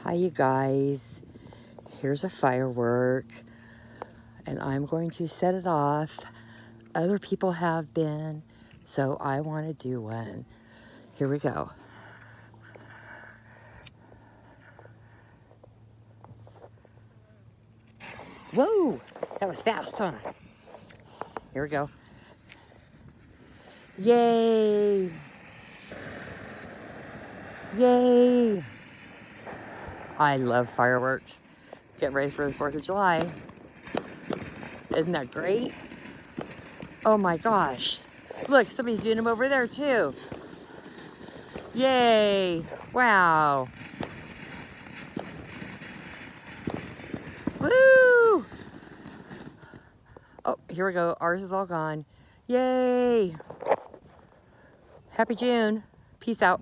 Hi, you guys. Here's a firework, and I'm going to set it off. Other people have been, so I want to do one. Here we go. Whoa! That was fast, huh? Here we go. Yay! Yay! I love fireworks. Get ready for the 4th of July. Isn't that great? Oh my gosh. Look, somebody's doing them over there too. Yay! Wow! Woo! Oh, here we go. Ours is all gone. Yay! Happy June. Peace out.